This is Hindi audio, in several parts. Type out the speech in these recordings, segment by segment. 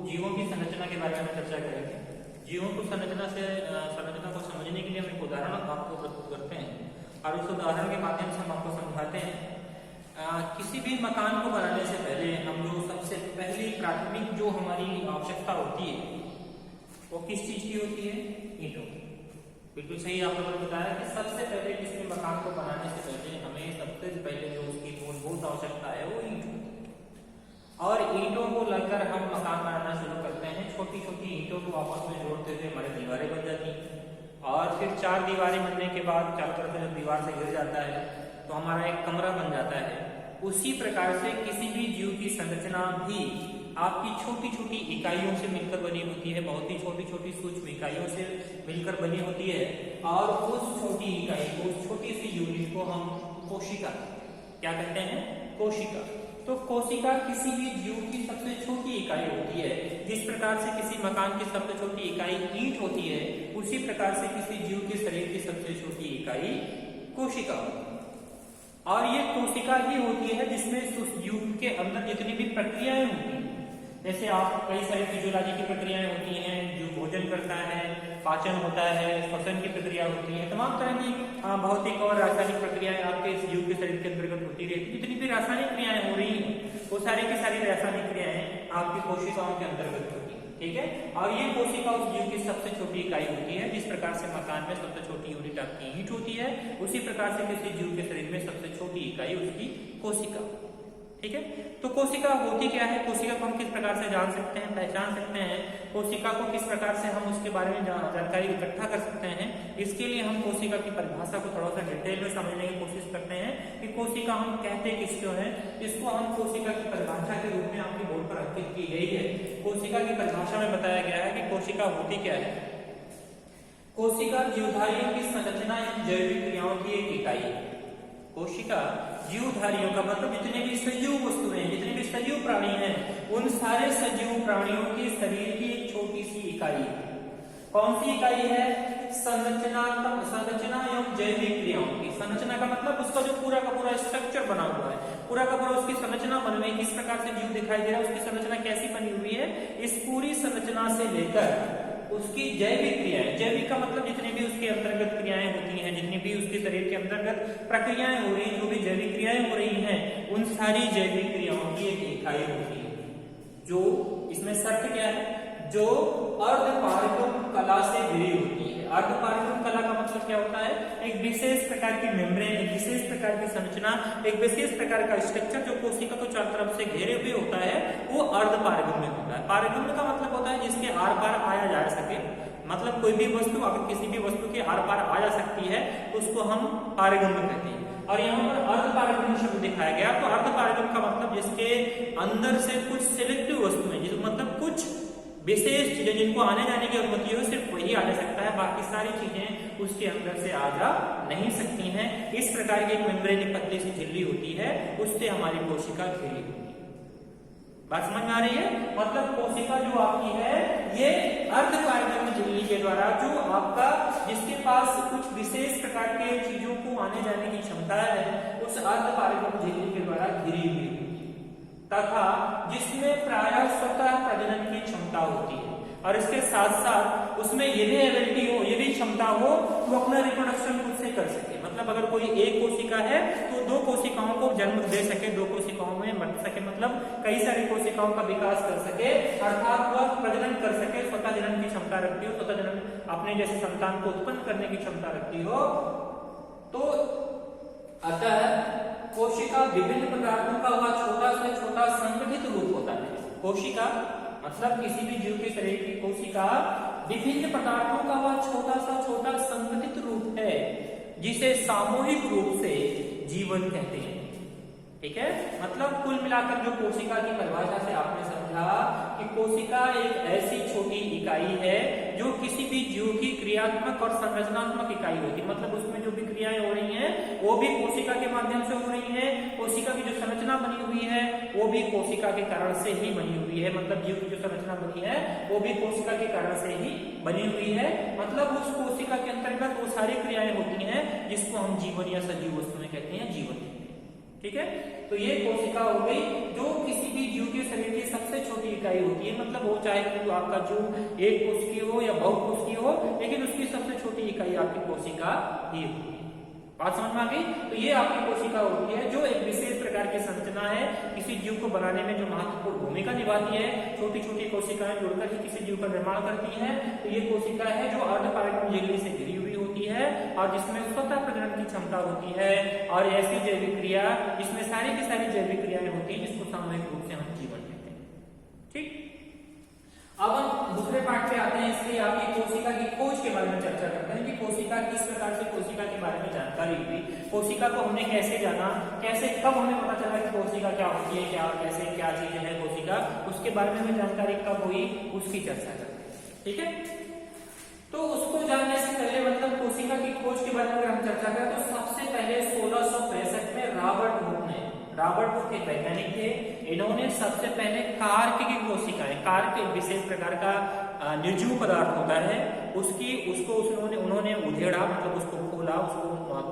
जीवों की संरचना के बारे में चर्चा करेंगे। जीवों को संरचना को समझने के लिए हम एक उदाहरण आपको प्रस्तुत करते हैं और उस उदाहरण के माध्यम से हम आपको समझाते हैं। किसी भी मकान को बनाने से पहले हम जो सबसे पहली प्राथमिक जो हमारी आवश्यकता होती है वो किस चीज की होती है? ईंटों की। बिल्कुल सही आप लोगों ने बताया कि सबसे पहले किसी मकान को बनाने से पहले हमें सबसे पहले जो उसकी मूलभूत आवश्यकता है वो ईंट होती है और ईंटों को लगकर हम मकान बनाना शुरू करते हैं। छोटी छोटी ईंटों को आपस में जोड़ते हुए हमारी दीवारें बन जाती हैं और फिर 4 दीवारें बनने के बाद चारों तरफ जब दीवार से घिर जाता है तो हमारा एक कमरा बन जाता है। उसी प्रकार से किसी भी जीव की संरचना भी आपकी छोटी छोटी इकाइयों से मिलकर बनी होती है, बहुत ही छोटी छोटी सूक्ष्म इकाइयों से मिलकर बनी होती है और उस छोटी इकाई को, उस छोटी सी यूनिट को हम कोशिका क्या कहते हैं? कोशिका। तो कोशिका किसी भी जीव की सबसे छोटी इकाई होती है। जिस प्रकार से किसी मकान की सबसे छोटी इकाई ईंट होती है, उसी प्रकार से किसी जीव के शरीर की सबसे छोटी इकाई कोशिका होती है और ये कोशिका ही होती है जिसमें उस जीव के अंदर जितनी भी प्रक्रियाएं होती हैं, जैसे आप कई सारी फिजियोलॉजी की प्रक्रियाएं होती हैं, जो भोजन करता है, पाचन होता है, श्वसन की प्रक्रिया होती है, तमाम तरह की भौतिक और रासायनिक प्रक्रियाएं आपके इस जीव के शरीर के अंतर्गत होती रहती है। जितनी भी रासायनिक क्रियाएं हो रही हैं वो सारी की सारी रासायनिक क्रियाएं आपकी कोशिकाओं के अंतर्गत होती है। ठीक है, और ये कोशिका उस जीव की सबसे छोटी इकाई होती है। जिस प्रकार से मकान में सबसे छोटी यूनिट आपकी ईंट होती है, उसी प्रकार से किसी जीव के शरीर में सबसे छोटी इकाई उसकी कोशिका। ठीक है, तो कोशिका होती क्या है? कोशिका को हम किस प्रकार से जान सकते हैं, पहचान सकते हैं? कोशिका को किस प्रकार से हम उसके बारे में जानकारी इकट्ठा कर सकते हैं? इसके लिए हम कोशिका की परिभाषा को थोड़ा सा डिटेल में समझने की कोशिश करते हैं कि कोशिका हम कहते किसको हैं। इसको हम कोशिका की परिभाषा के रूप में आपके बोर्ड पर अंकित की गई है। कोशिका की परिभाषा में बताया गया है कि कोशिका होती क्या है। कोशिका जीवधारियों की संरचना एवं जैविक क्रियाओं की एक इकाई है। कोशिका जीवधारियों का मतलब जितने भी सजीव वस्तुएं, जितने भी सजीव प्राणी हैं, उन सारे सजीव प्राणियों के शरीर की एक छोटी सी इकाई है। कौन सी इकाई है? संरचना एवं जैविक क्रियाओं की। संरचना का मतलब उसका जो पूरा का पूरा स्ट्रक्चर बना हुआ है, पूरा का पूरा उसकी संरचना बन रही है, किस प्रकार से जीव दिखाई दे रहा है, उसकी संरचना कैसी बनी हुई है, इस पूरी संरचना से लेकर उसकी जैविक क्रियाएं, जैविक का मतलब जितनी भी उसके अंतर्गत क्रियाएं होती हैं, जितनी भी उसके शरीर के अंतर्गत प्रक्रियाएं हो रही हैं, जो भी जैविक क्रियाएं हो रही हैं, उन सारी जैविक क्रियाओं की एक इकाई होती है। जो इसमें शर्त क्या है? जो अर्धपारगम कला से घिरी होती है। अर्धपारगम कला का मतलब क्या होता है? एक विशेष प्रकार की मेम्ब्रेन, एक विशेष प्रकार की संरचना, एक विशेष प्रकार का स्ट्रक्चर जो कोशिका को चारों तरफ से घेरे हुए होता है, वो अर्धपारगम में होता है। पारगम का मतलब होता है जिसके आर पार आया जा सके, मतलब कोई भी वस्तु अगर किसी भी वस्तु के आर पार आ जा सकती है उसको हम पारगम कहते हैं। और यहाँ पर अर्धपारगम शब्द दिखाया गया, तो अर्धपारगम का मतलब जिसके अंदर से कुछ सिलेक्टिव वस्तुएं, जिस मतलब कुछ विशेष चीजें जिनको आने जाने की अनुमति हो, सिर्फ वही आ जा सकता है, बाकी सारी चीजें उसके अंदर से आ जा नहीं सकती हैं। इस प्रकार की एक मेम्ब्रेन, एक पतली सी झिल्ली होती है, उससे हमारी कोशिका घिरी होती है। बात समझ में आ रही है? मतलब कोशिका जो आपकी है ये अर्धपारगम झिल्ली के द्वारा, जो आपका जिसके पास कुछ विशेष प्रकार के चीजों को आने जाने की क्षमता है, उस अर्धपारगम झिल्ली के द्वारा घिरी हुई तथा जिसमें प्रायः स्वतः प्रजनन की क्षमता होती है और इसके साथ साथ उसमें ये भी एबिलिटी हो, ये भी क्षमता हो वो अपना रिप्रोडक्शन खुद से कर सके। मतलब अगर कोई एक कोशिका है तो 2 कोशिकाओं को जन्म दे सके, 2 कोशिकाओं में बढ़ सके, मतलब कई सारी कोशिकाओं का विकास कर सके, अर्थात वह प्रजनन कर सके, स्वतः जनन की क्षमता रखती हो, स्वतः जनन अपने जैसे संतान को उत्पन्न करने की क्षमता रखती हो। तो अतः कोशिका विभिन्न पदार्थों का वह छोटा से छोटा संगठित रूप होता है। कोशिका मतलब किसी भी जीव के शरीर की कोशिका विभिन्न पदार्थों का वह छोटा सा छोटा संगठित रूप है जिसे सामूहिक रूप से जीवन कहते हैं। ठीक है, मतलब कुल मिलाकर जो कोशिका की परिभाषा से आपने समझा कि कोशिका एक ऐसी छोटी इकाई है जो किसी भी जीव की क्रियात्मक और संरचनात्मक इकाई होती है। मतलब उसमें जो भी क्रियाएं हो रही हैं वो भी कोशिका के माध्यम से हो रही है। कोशिका की जो संरचना बनी हुई है वो भी कोशिका के कारण से ही बनी हुई है। मतलब जीव की जो संरचना बनी है वो भी कोशिका के कारण से ही बनी हुई है। मतलब उस कोशिका के अंतर्गत वो सारी क्रियाएं होती हैं जिसको हम जीवन या सजीव वस्तुएं कहते हैं, जीवन। ठीक है। तो ये कोशिका हो गई जो किसी भी जीव के शरीर की सबसे छोटी इकाई होती है, मतलब वो चाहे तो आपका जीव एक कोश की हो या बहुकोश की हो, लेकिन उसकी सबसे छोटी इकाई आपकी कोशिका ही होती है। बात समझ में आ गई। तो ये आपकी कोशिका होती है जो एक विशेष प्रकार की संरचना है, किसी जीव को बनाने में जो महत्वपूर्ण भूमिका निभाती है। छोटी छोटी कोशिकाएं जुड़कर ही किसी जीव का निर्माण करती है। तो ये कोशिका है जो अर्धपारगमन झिल्ली से घिरी हुई होती है और जिसमें स्वतः प्रजनन की क्षमता होती है और ऐसी जैविक क्रिया जिसमें सारी की सारी जैविक क्रियाएं होती है जिसको सामूहिक रूप से हम जीवन कहते हैं। ठीक, अब हम दूसरे पार्ट पे आते हैं। इसलिए आपकी कोशिका की खोज के बारे में चर्चा करते हैं कि कोशिका किस प्रकार से कोशिका के बारे में जानकारी हुई, कोशिका को हमने कैसे जाना, कैसे कब हमें पता चला कि कोशिका क्या होती है, क्या कैसे क्या चीज है कोशिका, उसके बारे में हमें जानकारी कब हुई उसकी चर्चा करते हैं। ठीक है, तो उसको जानने से पहले मतलब कोशिका की खोज के बारे में अगर हम चर्चा करें तो सबसे पहले 1665 में रॉबर्ट हुक एक वैज्ञानिक थे। इन्होंने सबसे पहले कार्क की कोशिकाएं, कार्क एक विशेष प्रकार का निर्जीव पदार्थ होता है, उसको उन्होंने उधेड़ा, मतलब उसको खोला, उसको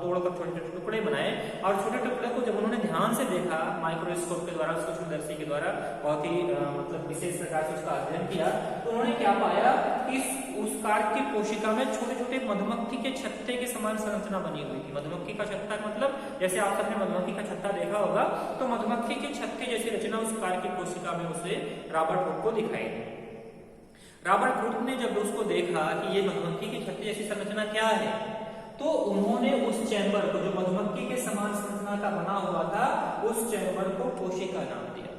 तोड़कर छोटे छोटे टुकड़े बनाए और छोटे टुकड़े को जब उन्होंने ध्यान से देखा माइक्रोस्कोप के द्वारा, सूक्ष्मदर्शी के द्वारा बहुत ही मतलब विशेष प्रकार से उसका अध्ययन किया, तो उन्होंने क्या पाया कि उस कार्क की कोशिका में छोटे छोटे मधुमक्खी के छत्ते के समान संरचना बनी हुई थी। मधुमक्खी का छत्ता मतलब जैसे आप सबने मधुमक्खी का छत्ता देखा होगा, तो मधुमक्खी के छत्ते जैसी रचना उस कार्क की कोशिका में उसे रॉबर्ट हुक को दिखाई दी। रॉबर्ट हुक ने जब उसको देखा कि ये मधुमक्खी के छत्ते जैसी संरचना क्या है, तो उन्होंने उस चैम्बर को जो मधुमक्खी के समान संरचना का बना हुआ था, उस चैम्बर को कोशिका नाम दिया।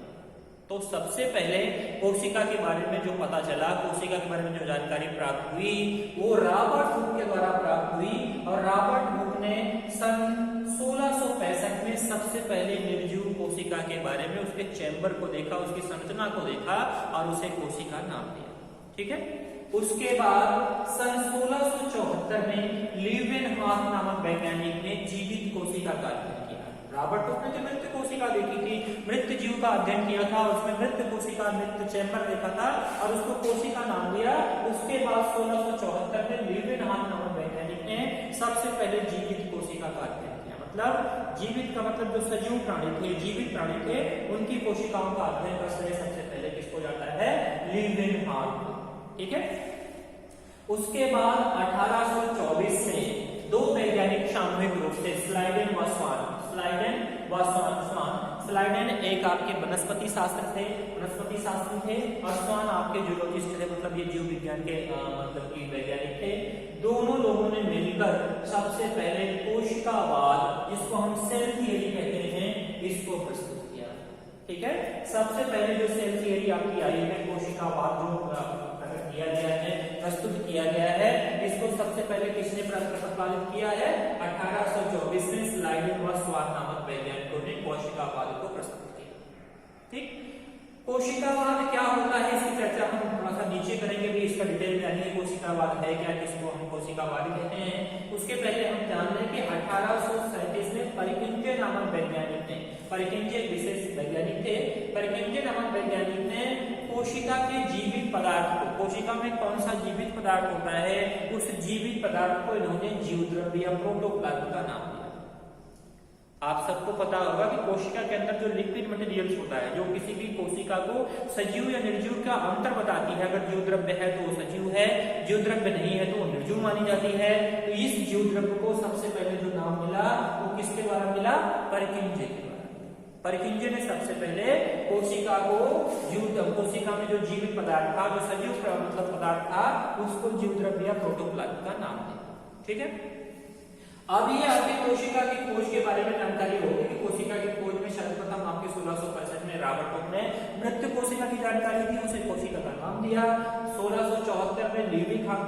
तो सबसे पहले कोशिका के बारे में जो पता चला, कोशिका के बारे में जो जानकारी प्राप्त हुई, वो रॉबर्ट हुक के द्वारा प्राप्त हुई और रॉबर्ट हुक ने सन 1665 में सबसे पहले निर्जीव कोशिका के बारे में उसके चैम्बर को देखा, उसकी संरचना को देखा और उसे कोशिका नाम दिया। ठीक है, उसके बाद सन 1674 में लीवेनहॉक नामक वैज्ञानिक ने जीवित कोशिका का अध्ययन किया। रॉबर्ट हुक ने जो मृत कोशिका देखी थी, मृत जीव का अध्ययन किया था, उसमें मृत कोशिका, मृत चैम्बर देखा था और उसको कोशिका नाम दिया। उसके बाद 1674 में लीवेनहॉक नामक वैज्ञानिक ने सबसे पहले जीवित कोशिका का अध्ययन किया। मतलब जीवित का मतलब जो सजीव प्राणी थे, जीवित प्राणी थे, उनकी कोशिकाओं का अध्ययन का श्रेय सबसे पहले किसको जाता है? लीवेनहॉक। ठीक है, उसके बाद 1824 में दो वैज्ञानिक सामूहिक रूप से स्लाइडेन व स्वान एक आपके वनस्पति शास्त्र थे और स्वान आपके जूलॉजिस्ट थे, मतलब ये जीव विज्ञान के मतलब की वैज्ञानिक थे। दोनों लोगों ने मिलकर सबसे पहले कोशिकावाद, जिसको हम सेल थियरी कहते हैं, इसको प्रस्तुत किया। ठीक है, सबसे पहले जो सेल थियरी आपकी आई है, कोशिकावाद जो किया गया है, प्रस्तुत किया गया है, इसको सबसे पहले किसने प्रतिपादित किया है? 1824 में स्लाइडेन व स्वान नामक वैज्ञानिकों ने कोशिकावाद को प्रस्तुत किया। ठीक, कोशिकावाद क्या होता है इसकी चर्चा हम थोड़ा सा नीचे करेंगे, भी इसका डिटेल में जानेंगे कोशिकावाद है क्या, किसको हम कोशिकावाद कहते हैं। उसके पहले हम जान लें कि 1837 में परिकिंजे नामक वैज्ञानिक ने, परिकिंजे एक विशेष वैज्ञानिक थे, परिकिंजे नामक वैज्ञानिक ने कोशिका के जीवित पदार्थ को, कोशिका में कौन सा जीवित पदार्थ होता है, उस जीवित पदार्थ को इन्होंने जीवद्रव्य या प्रोटोप्लाज्म का नाम दिया। आप सबको पता होगा कि कोशिका के अंदर जो लिक्विड मटेरियल्स होता है, जो किसी भी कोशिका को सजीव या निर्जीव का अंतर बताती है। अगर जीवद्रव्य है तो वो सजीव है, जीवद्रव्य नहीं है तो वो निर्जीव मानी जाती है। तो इस जीवद्रव्य को सबसे पहले जो नाम मिला वो किसके द्वारा मिला? परिकिंजे के द्वारा। परिकिंजे ने सबसे पहले कोशिका को कोशिका में जो जीवित पदार्थ था, जो सजीव मतलब पदार्थ था, उसको जीवद्रव्य या प्रोटोप्लाज्म का नाम दिया। ठीक है, अब ये आपकी कोशिका की खोज के बारे में जानकारी होगी कि कोशिका की खोज में सर्वप्रथम आपके 1665 में रॉबर्ट हुक ने मृत कोशिका की जानकारी दी, उसे कोशिका का नाम दिया। 1674 में लीवेनहॉक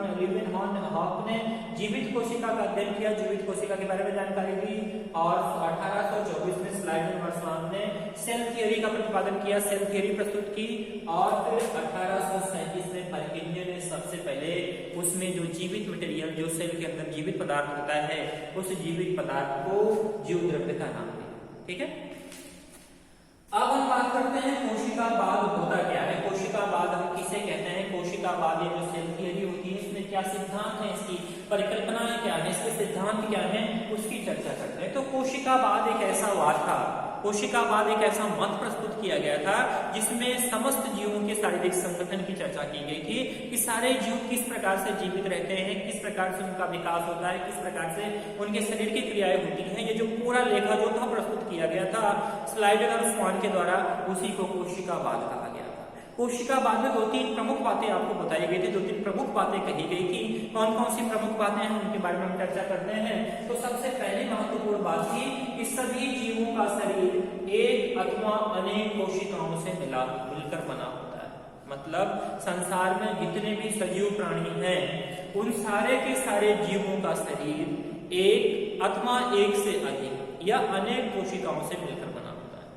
ने जीवित कोशिका का अध्ययन किया, जीवित कोशिका के बारे में जानकारी दी और 1824 में स्लाइडेन व स्वान ने सेल थियरी का प्रतिपादन किया, सेल थियरी प्रस्तुत की और फिर 1837 में परिकिंजे ने सबसे पहले उसमें जो जीवित मटेरियल, जो सेल के अंदर जीवित पदार्थ होता है, उस जीवित पदार्थ को जीवद्रव्य का नाम दिया। ठीक है, अब हम बात करते हैं कोशिकावाद होता क्या है, कोशिकावाद हम किसे कहते हैं, कोशिकावाद ये जो सेल थियरी होती है, इसमें क्या सिद्धांत है, इसकी परिकल्पनाएं क्या है, इसके सिद्धांत क्या है, उसकी चर्चा करते हैं। तो कोशिकावाद एक ऐसा वाद था कोशिकावाद एक ऐसा मत प्रस्तुत किया गया था जिसमें समस्त जीवों के शारीरिक संगठन की चर्चा की गई थी कि सारे जीव किस प्रकार से जीवित रहते हैं, किस प्रकार से उनका विकास होता है, किस प्रकार से उनके शरीर की क्रियाएं होती हैं। ये जो पूरा लेखा जो था प्रस्तुत किया गया था स्लाइडर और स्वान के द्वारा, उसी को कोशिकावाद कहा गया था। कोशिकावाद में 2-3 प्रमुख बातें आपको बताई गई थी, 2-3 प्रमुख बातें कही गई थी। कौन कौन सी प्रमुख बातें हैं उनके बारे में हम चर्चा करते हैं। तो सबसे पहली महत्वपूर्ण बात थी कि सभी जीवों का शरीर एक अथवा अनेक कोशिकाओं से मिलकर बना होता है। मतलब संसार में जितने भी सजीव प्राणी हैं उन सारे के सारे जीवों का शरीर एक अथवा एक से अधिक या अनेक कोशिकाओं से मिलकर बना होता है।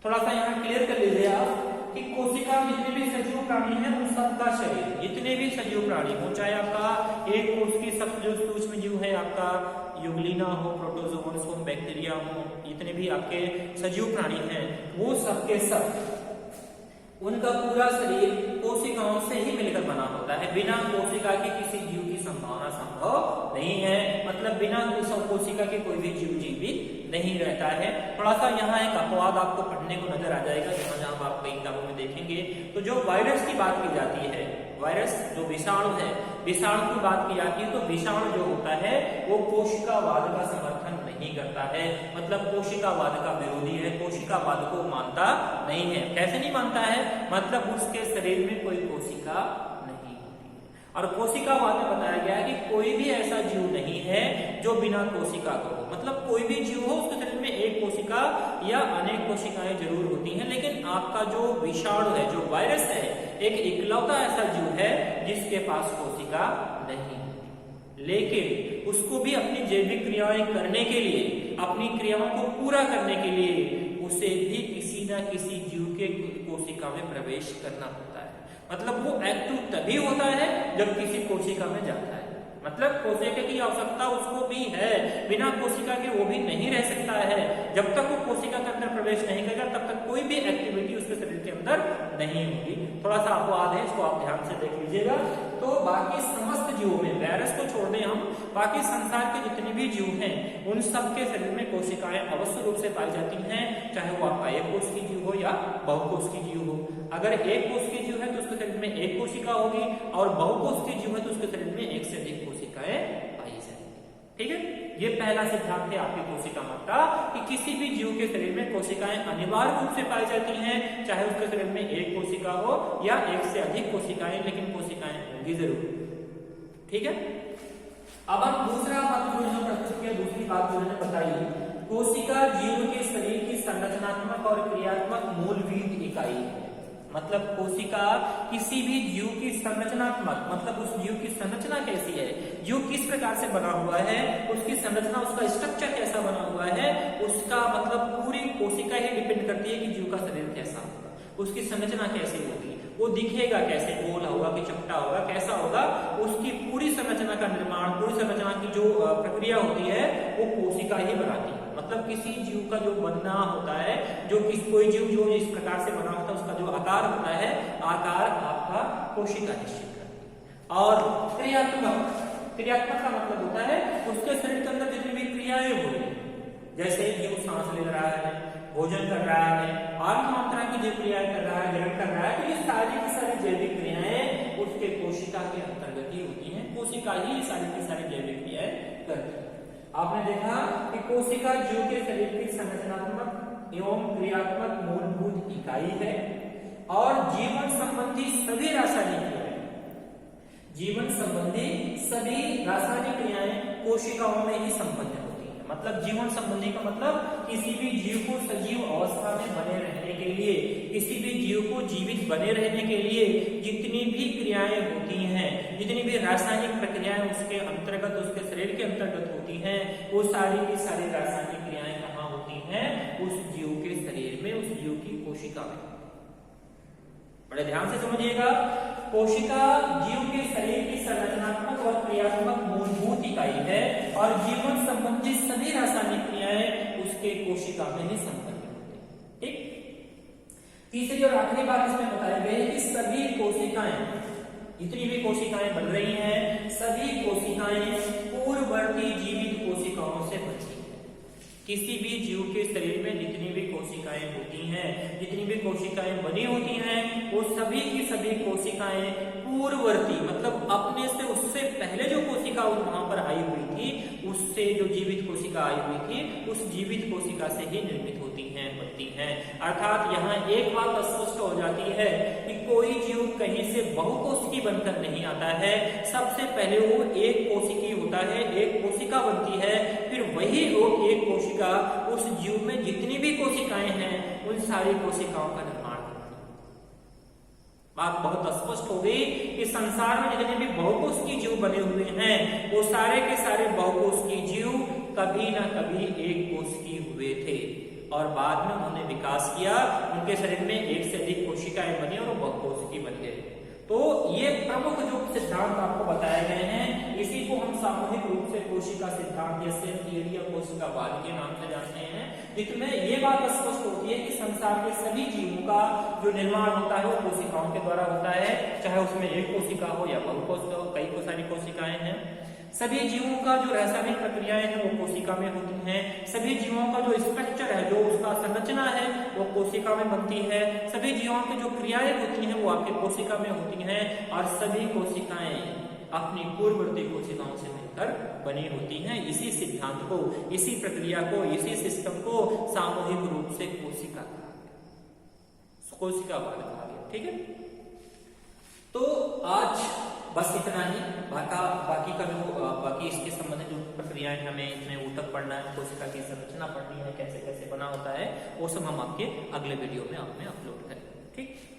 थोड़ा सा यहाँ क्लियर कर लीजिए आप कि कोशिका में जितने भी सजीव प्राणी हैं उन सबका शरीर, जितने भी सजीव प्राणी हो, चाहे आपका एक कोष की सब जो सूक्ष्म जीव है, आपका यूग्लिना हो, प्रोटोजोअन्स हो, बैक्टीरिया हो, जितने भी आपके सजीव प्राणी हैं वो सबके सब उनका पूरा शरीर कोशिकाओं से ही मिलकर बना होता है। बिना कोशिका के किसी जीव की संभावना संभव नहीं है। मतलब बिना कोशिका के कोई भी जीव जीवित नहीं रहता है। थोड़ा सा यहाँ एक अपवाद आपको पढ़ने को नजर आ जाएगा, जहाँ जहाँ आप कई किताबों में देखेंगे। तो जो वायरस की बात की जाती है, वायरस जो विषाणु है, विषाणु की बात की जाती है, तो विषाणु जो होता है वो कोशिकावाद का समर्थन नहीं करता है। मतलब कोशिकावाद का विरोधी है, कोशिकावाद को मानता नहीं है। कैसे नहीं मानता है? मतलब उसके शरीर में कोई कोशिका नहीं होती है। और कोशिकावाद में बताया गया है कि कोई भी ऐसा जीव नहीं है जो बिना कोशिका का हो। मतलब कोई भी जीव हो उसके शरीर में एक कोशिका या अनेक कोशिकाएं जरूर होती हैं, लेकिन आपका जो विषाणु है, जो वायरस है, एक इकलौता ऐसा जीव है जिसके पास कोशिका नहीं होती। लेकिन उसको भी अपनी जैविक क्रियाएं करने के लिए, अपनी क्रियाओं को पूरा करने के लिए उसे भी किसी न किसी जीव के कोशिका में प्रवेश करना होता है। मतलब वो एक्टिव तभी होता है जब किसी कोशिका में जाता है। मतलब कोशिका की आवश्यकता उसको भी है, बिना कोशिका के वो भी नहीं रह सकता है। जब तक वो कोशिका के अंदर प्रवेश नहीं करेगा तब तक कोई भी एक्टिविटी उसके शरीर के अंदर नहीं होगी। थोड़ा सा अपवाद है, इसको आप ध्यान से देख लीजिएगा। तो बाकी समस्त जीवों में, वायरस को छोड़ दें हम, बाकी संसार के जितने भी जीव हैं उन सबके शरीर में कोशिकाएं अवश्य रूप से पाई जाती हैं, चाहे वो आपका एक कोष की जीव हो या बहुकोष की जीव हो। अगर एक कोष की जीव है तो उसके शरीर में एक कोशिका होगी, और बहुकोष की जीव है तो उसके शरीर में एक से अधिक कोशिकाएं पाई जाएंगी। ठीक है, ये पहला सिद्धांत है आपकी कोशिका मत का कि किसी भी जीव के शरीर में कोशिकाएं अनिवार्य रूप से पाई जाती हैं, चाहे उसके शरीर में एक कोशिका हो या एक से अधिक कोशिकाएं, लेकिन कोशिकाएं होंगी जरूर। ठीक है, अब हम दूसरा बात जो प्रस्तुत किया, दूसरी बात जो मैंने बताई, कोशिका जीव के शरीर की संरचनात्मक और क्रियात्मक मूलभूत इकाई है। मतलब कोशिका किसी भी जीव की संरचनात्मक, मतलब उस जीव की संरचना कैसी है, जीव किस प्रकार से बना हुआ है, उसकी संरचना, उसका स्ट्रक्चर कैसा बना हुआ है, उसका मतलब पूरी कोशिका ही डिपेंड करती है कि जीव का शरीर कैसा होगा, उसकी संरचना कैसी होगी, वो दिखेगा कैसे, गोल होगा कि चपटा होगा, कैसा होगा, उसकी पूरी संरचना का निर्माण, पूरी संरचना की जो प्रक्रिया होती है वो कोशिका ही बनाती है। मतलब किसी जीव का जो बनना होता है, जो कोई जीव जो इस प्रकार से बना होता है, उसका जो आकार होता है, आकार आपका कोशिका निश्चित करती है। और क्रियात्मक, क्रियात्मक का मतलब होता है उसके शरीर के अंदर जितनी भी क्रियाएं हो रही, जैसे जीव सांस ले रहा है, भोजन कर रहा है, और मात्रा की जो क्रियाएं कर रहा है, ग्रहण कर रहा है, तो ये सारी की सारी जैविक क्रियाएं उसके कोशिका के अंतर्गत ही होती हैं। कोशिका ही सारी की सारी जैविक क्रियाएं करती है। आपने देखा कि कोशिका जीव के शरीर की संरचनात्मक एवं क्रियात्मक मूलभूत इकाई है, और जीवन संबंधी सभी रासायनिक क्रियाएं, जीवन संबंधी सभी रासायनिक क्रियाएं कोशिकाओं में ही संपन्न होती हैं। मतलब जीवन संबंधी का मतलब किसी भी जीव को सजीव अवस्था में बने रहने के लिए, किसी भी जीव को जीवित बने रहने के लिए जितनी भी क्रियाएं होती हैं, जितनी भी रासायनिक प्रक्रियाएं उसके अंतर्गत, उसके शरीर के अंतर्गत होती हैं, वो सारी की सारी रासायनिक क्रियाएं कहाँ होती हैं? उस जीव के शरीर में, उस जीव की कोशिका में। बड़े ध्यान से समझिएगा, कोशिका जीव के शरीर की संरचनात्मक और क्रियात्मक मूलभूत इकाई है, और जीवन संबंधी सभी रासायनिक क्रियाएं उसके कोशिका में ही संपन्न होती है। ठीक, तीसरी और आखिरी बात इसमें बताई गई है कि सभी कोशिकाएं, जितनी भी कोशिकाएं बन रही हैं, सभी कोशिकाएं पूर्ववर्ती जीवित कोशिकाओं से बची हैं। किसी भी जीव के शरीर में जितनी भी कोशिकाएं होती हैं, जितनी भी कोशिकाएं बनी होती हैं, वो सभी की सभी कोशिकाएं पूर्ववर्ती मतलब अपने से उससे पहले जो कोशिका वहां पर आई हुई थी, उससे जो जीवित कोशिका आई हुई थी, उस जीवित कोशिका से ही निर्मित होती हैं, बनती हैं। अर्थात यहाँ एक बात स्पष्ट हो जाती है कि कोई जीव कहीं से बहुकोशिकी बनकर नहीं आता है। सबसे पहले वो एक कोशिकी होता है, एक कोशिका बनती है, फिर वही वो एक कोशिका उस जीव में जितनी भी कोशिकाएं हैं उन सारी कोशिकाओं का निर्माण करती है। बात बहुत स्पष्ट हो गई कि संसार में जितने भी बहुकोशिकीय जीव बने हुए हैं वो सारे के सारे बहुकोशिकीय जीव कभी ना कभी एक कोशिकीय हुए थे और बाद में उन्होंने विकास किया, उनके शरीर में एक से अधिक कोशिकाएं बनी और वो बहुकोशिकीय बन गए। तो ये प्रमुख जो सिद्धांत आपको बताए गए हैं, इसी को हम सामूहिक रूप से कोशिका सिद्धांत या सेल थियरी या कोशिकावाद के नाम से जानते हैं। जिसमें ये बात स्पष्ट होती है कि संसार के सभी जीवों का जो निर्माण होता है वो कोशिकाओं के द्वारा होता है, चाहे उसमें एक कोशिका हो या बहुकोशिका हो, कई सारी कोशिकाएं हैं। सभी जीवों का जो रासायनिक प्रक्रियाएं हैं वो कोशिका में होती हैं। सभी जीवों का जो स्ट्रक्चर है, जो उसका संरचना है, वो कोशिका में बनती है। सभी जीवों की जो क्रियाएं होती हैं वो आपके कोशिका में होती हैं और सभी कोशिकाएं अपनी पूर्ववर्ती कोशिकाओं से मिलकर बनी होती हैं। इसी सिद्धांत को, इसी प्रक्रिया को, इसी सिस्टम को सामूहिक रूप से कोशिकावाद कहा गया। ठीक है, तो आज बस इतना ही। बाकी इसके संबंधित जो प्रक्रियाएं हमें इतने ऊतक पढ़ना है, कोशिका की संरचना पढ़नी है, कैसे कैसे बना होता है, वो सब हम आपके अगले वीडियो में अपलोड करेंगे। ठीक।